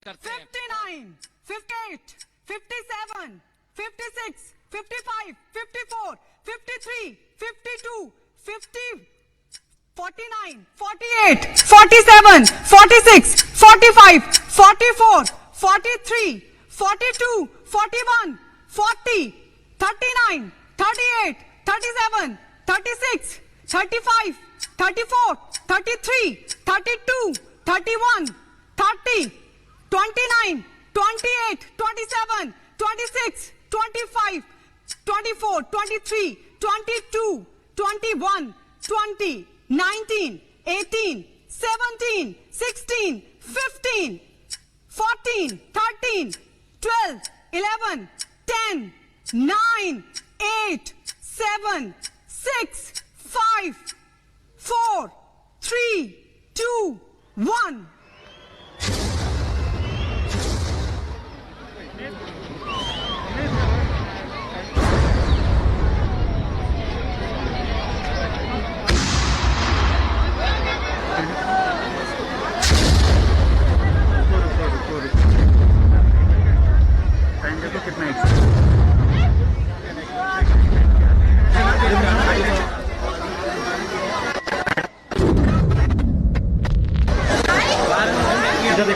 59, 58, 57, 56, 55, 54, 53, 52, 50, 49, 48, 47, 46, 45, 44, 43, 42, 41, 40, 39, 38, 37, 36, 35, 34, 33, 32, 31, 30, 29, 28, 27, 26, 25, 24, 23, 22, 21, 20, 19, 18, 17, 16, 15, 14, 13, 12, 11, 10, 9, 8, 7, 6, 5, 4, 3, 2, 1.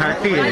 Thirty है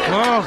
हाँ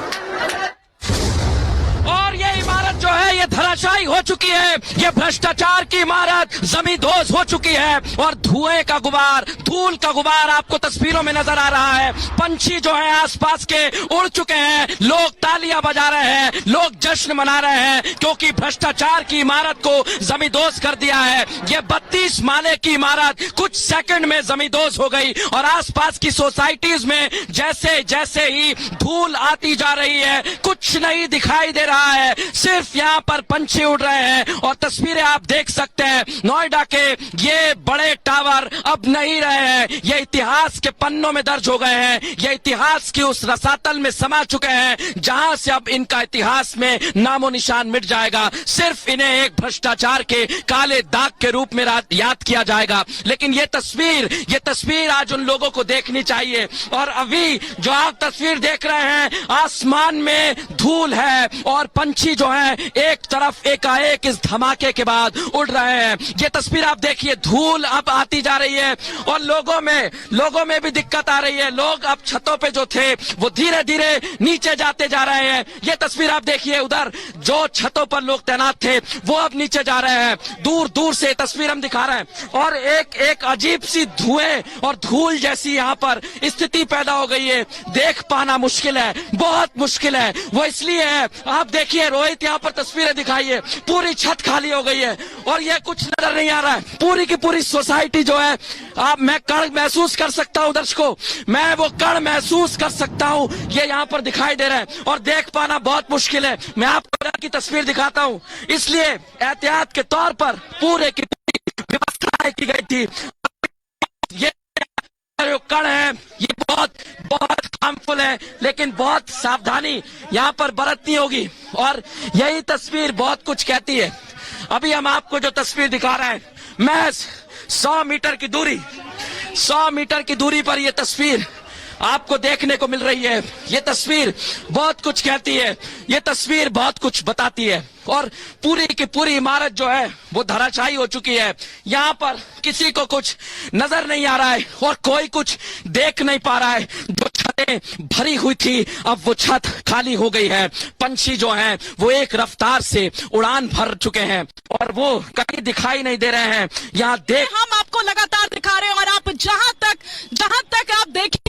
और ये इमारत जो है ये धराशायी हो चुकी है। ये भ्रष्टाचार की इमारत जमींदोज हो चुकी है और धुएं का गुबार, धूल का गुबार आपको तस्वीरों में नजर आ रहा है। पंछी जो है आसपास के उड़ चुके हैं, लोग तालियां बजा रहे हैं, लोग जश्न मना रहे हैं क्योंकि भ्रष्टाचार की इमारत को जमींदोज कर दिया है। ये 32 माले की इमारत कुछ सेकंड में जमींदोज हो गई और आसपास की सोसाइटीज में जैसे जैसे ही धूल आती जा रही है कुछ नहीं दिखाई दे रहा है, सिर्फ यहाँ पर पंछी उड़ रहे हैं। और तस्वीरें आप देख सकते हैं, नोएडा के ये बड़े टावर अब नहीं रहे हैं, ये इतिहास के पन्नों में दर्ज हो गए हैं, ये इतिहास की उस रसातल में समा चुके हैं जहां से अब इनका इतिहास में नामो निशान मिट जाएगा। सिर्फ इन्हें एक भ्रष्टाचार के काले दाग के रूप में याद किया जाएगा। लेकिन ये तस्वीर आज उन लोगों को देखनी चाहिए। और अभी जो आप तस्वीर देख रहे हैं, आसमान में धूल है और पंछी जो है एक तरफ एकाएक इस धमाके के बाद उड़ रहे हैं। ये तस्वीर आप देखिए, धूल अब आती जा रही है और लोगों में भी दिक्कत आ रही है। लोग अब छतों पे जो थे वो धीरे धीरे नीचे जाते जा रहे हैं। ये तस्वीर आप देखिए, उधर जो छतों पर लोग तैनात थे वो अब नीचे जा रहे हैं। दूर दूर से तस्वीर हम दिखा रहे हैं और एक अजीब सी धुएं और धूल जैसी यहाँ पर स्थिति पैदा हो गई है। देख पाना मुश्किल है, बहुत मुश्किल है। वो इसलिए है, आप देखिए रोहित यहाँ पर तस्वीरें दिखाइए, पूरी छत खाली हो गई है और ये कुछ नजर नहीं आ रहा है। पूरी की पूरी सोसाइटी जो है, मैं कण महसूस कर सकता हूँ दर्शकों, मैं वो कण महसूस कर सकता हूँ, ये यहाँ पर दिखाई दे रहा है और देख पाना बहुत मुश्किल है। मैं आपको की तस्वीर दिखाता हूँ, इसलिए एहतियात के तौर पर पूरे की व्यवस्था की गई थी। ये जो कण है ये बहुत हार्मफुल है, लेकिन बहुत सावधानी यहाँ पर बरतनी होगी और यही तस्वीर बहुत कुछ कहती है। अभी हम आपको जो तस्वीर दिखा रहे हैं, महज 100 मीटर की दूरी पर ये तस्वीर आपको देखने को मिल रही है। ये तस्वीर बहुत कुछ कहती है, ये तस्वीर बहुत कुछ बताती है। और पूरी की पूरी इमारत जो है वो धराशायी हो चुकी है। यहाँ पर किसी को कुछ नजर नहीं आ रहा है और कोई कुछ देख नहीं पा रहा है। जो छतें भरी हुई थी अब वो छत खाली हो गई है। पंछी जो हैं वो एक रफ्तार से उड़ान भर चुके हैं और वो कहीं दिखाई नहीं दे रहे हैं। यहाँ देख हम आपको लगातार दिखा रहे हैं और आप जहां तक आप देखें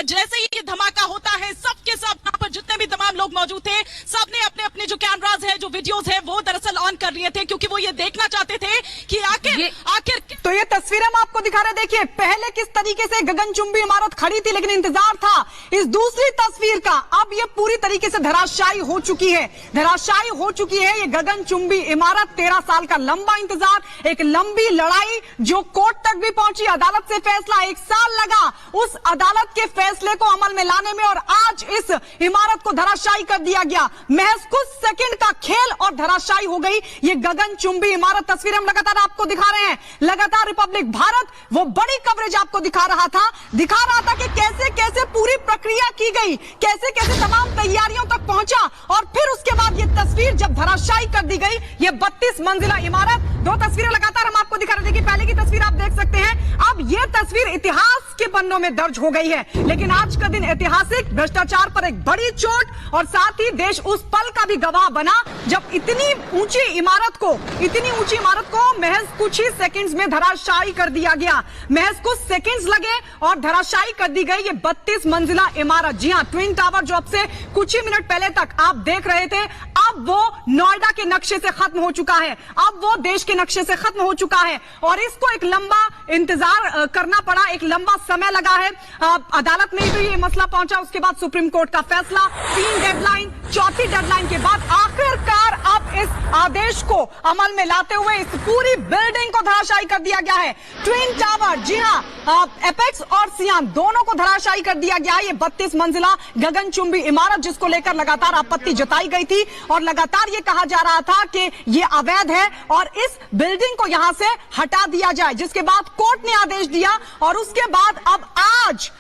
जैसे ही ये धमाका होता है, सबके सब यहाँ पर जितने भी तमाम लोग मौजूद थे, सबने अपने अपने जो कैमरास है, जो वीडियोस है, वो दरअसल ऑन कर लिए थे क्योंकि वो ये देखना चाहते थे कि आखिर तो ये तस्वीर हम आपको दिखा रहे, देखिए पहले किस तरीके से गगनचुंबी इमारत खड़ी थी लेकिन इंतजार था इस दूसरी तस्वीर का। अब ये पूरी तरीके से धराशायी हो चुकी है, धराशायी हो चुकी है ये गगनचुंबी इमारत। 13 साल का लंबा इंतजार, एक लंबी लड़ाई जो कोर्ट तक भी पहुंची, अदालत से फैसला, 1 साल लगा उस अदालत के फैसले को अमल में लाने में और आज इस इमारत को धराशायी कर दिया गया। महज कुछ सेकंड का खेल और धराशायी हो गई ये गगनचुंबी इमारत। तस्वीरें हम लगातार आपको दिखा रहे हैं, लगातार रिपब्लिक भारत वो बड़ी कवरेज आपको दिखा रहा था कि कैसे कैसे पूरी प्रक्रिया की गई, कैसे कैसे तमाम तैयारियों तक पहुंचा और फिर उसके बाद ये तस्वीर जब धराशायी कर दी गई, ये 32 मंजिला इमारत। 2 तस्वीरें लगातार हम आपको दिखा रहे थे कि पहले की तस्वीर आप देख सकते हैं, अब ये तस्वीर इतिहास के पन्नों में दर्ज हो गई है। लेकिन आज का दिन ऐतिहासिक, भ्रष्टाचार पर एक बड़ी चोट और साथ ही देश उस पल का भी गवाह बना जब इतनी ऊंची इमारत को महज कुछ ही सेकंड्स में धराशायी कर दिया गया। महज कुछ सेकंड्स लगे और धराशायी कर दी गई ये 32 मंजिला इमारत। जी हां, ट्विन टावर जो अब से कुछ ही मिनट पहले तक आप देख रहे थे, अब वो नोएडा के नक्शे से खत्म हो चुका है, अब वो देश के नक्शे से खत्म हो चुका है और इसको एक लंबा इंतजार करना पड़ा, एक लंबा समय लगा है। अदालत में तो ये मसला पहुंचा, उसके बाद सुप्रीम कोर्ट का फैसला, 3 डेडलाइन, 4थी डेडलाइन के बाद आखिरकार अब इस आदेश को अमल में लाते हुए इस पूरी बिल्डिंग को धराशायी कर दिया गया है। ट्विन टावर, जी हां, एपेक्स और सियान दोनों को धराशायी कर दिया गया है। ये 32 मंजिला गगनचुंबी इमारत जिसको लेकर लगातार आपत्ति जताई गई थी और लगातार ये कहा जा रहा था कि ये अवैध है और इस बिल्डिंग को यहां से हटा दिया जाए, जिसके बाद कोर्ट ने आदेश दिया और उसके बाद अब आज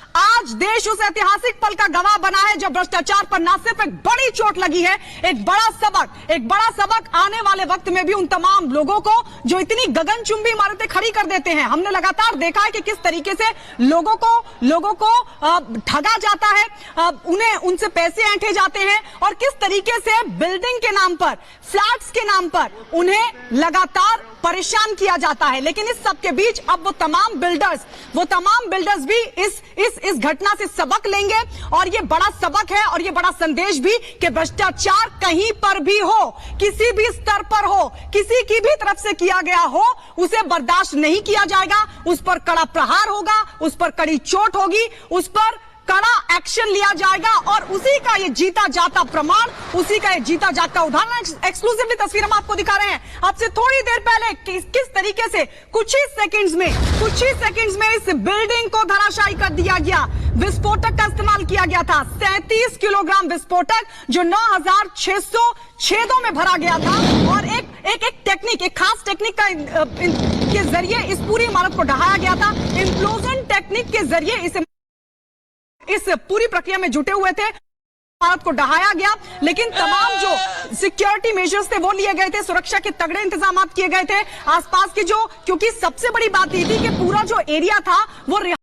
देश उस ऐतिहासिक पल का गवाह बना है जब भ्रष्टाचार पर न सिर्फ एक बड़ी चोट लगी है, एक बड़ा सबक आने वाले वक्त में भी उन तमाम लोगों को जो इतनी गगनचुंबी इमारतें खड़ी कर देते हैं। हमने लगातार देखा है कि किस तरीके से लोगों को ठगा जाता है, उनसे पैसे ऐंठे जाते हैं और किस तरीके से बिल्डिंग के नाम पर, फ्लैट्स के नाम पर उन्हें लगातार परेशान किया जाता है। लेकिन इस सब के बीच अब वो तमाम बिल्डर्स भी इस घटना से सबक लेंगे और ये बड़ा सबक है और ये बड़ा संदेश भी कि भ्रष्टाचार कहीं पर भी हो, किसी भी स्तर पर हो, किसी की भी तरफ से किया गया हो, उसे बर्दाश्त नहीं किया जाएगा। उस पर कड़ा प्रहार होगा, उस पर कड़ी चोट होगी, उस पर कड़ा एक्शन लिया जाएगा और उसी का ये जीता जाता प्रमाण, उसी का ये जीता जाता उदाहरण एक्सक्लूसिवली तस्वीर हम आपको दिखा रहे हैं। अब से थोड़ी देर पहले किस तरीके से कुछ ही सेकंड्स में इस बिल्डिंग को धराशायी कर दिया गया। विस्फोटक का इस्तेमाल किया गया था, 37 किलोग्राम विस्फोटक जो 9600 छेदों में भरा गया था और एक खास टेक्निक के जरिए इस पूरी इमारत को ढहाया गया था। इम्प्लोजन टेक्निक के जरिए इस पूरी प्रक्रिया में जुटे हुए थे, इमारत को ढहाया गया। लेकिन तमाम जो सिक्योरिटी मेजर्स थे वो लिए गए थे, सुरक्षा के तगड़े इंतजाम किए गए थे आसपास के, क्योंकि सबसे बड़ी बात ये थी कि पूरा जो एरिया था वो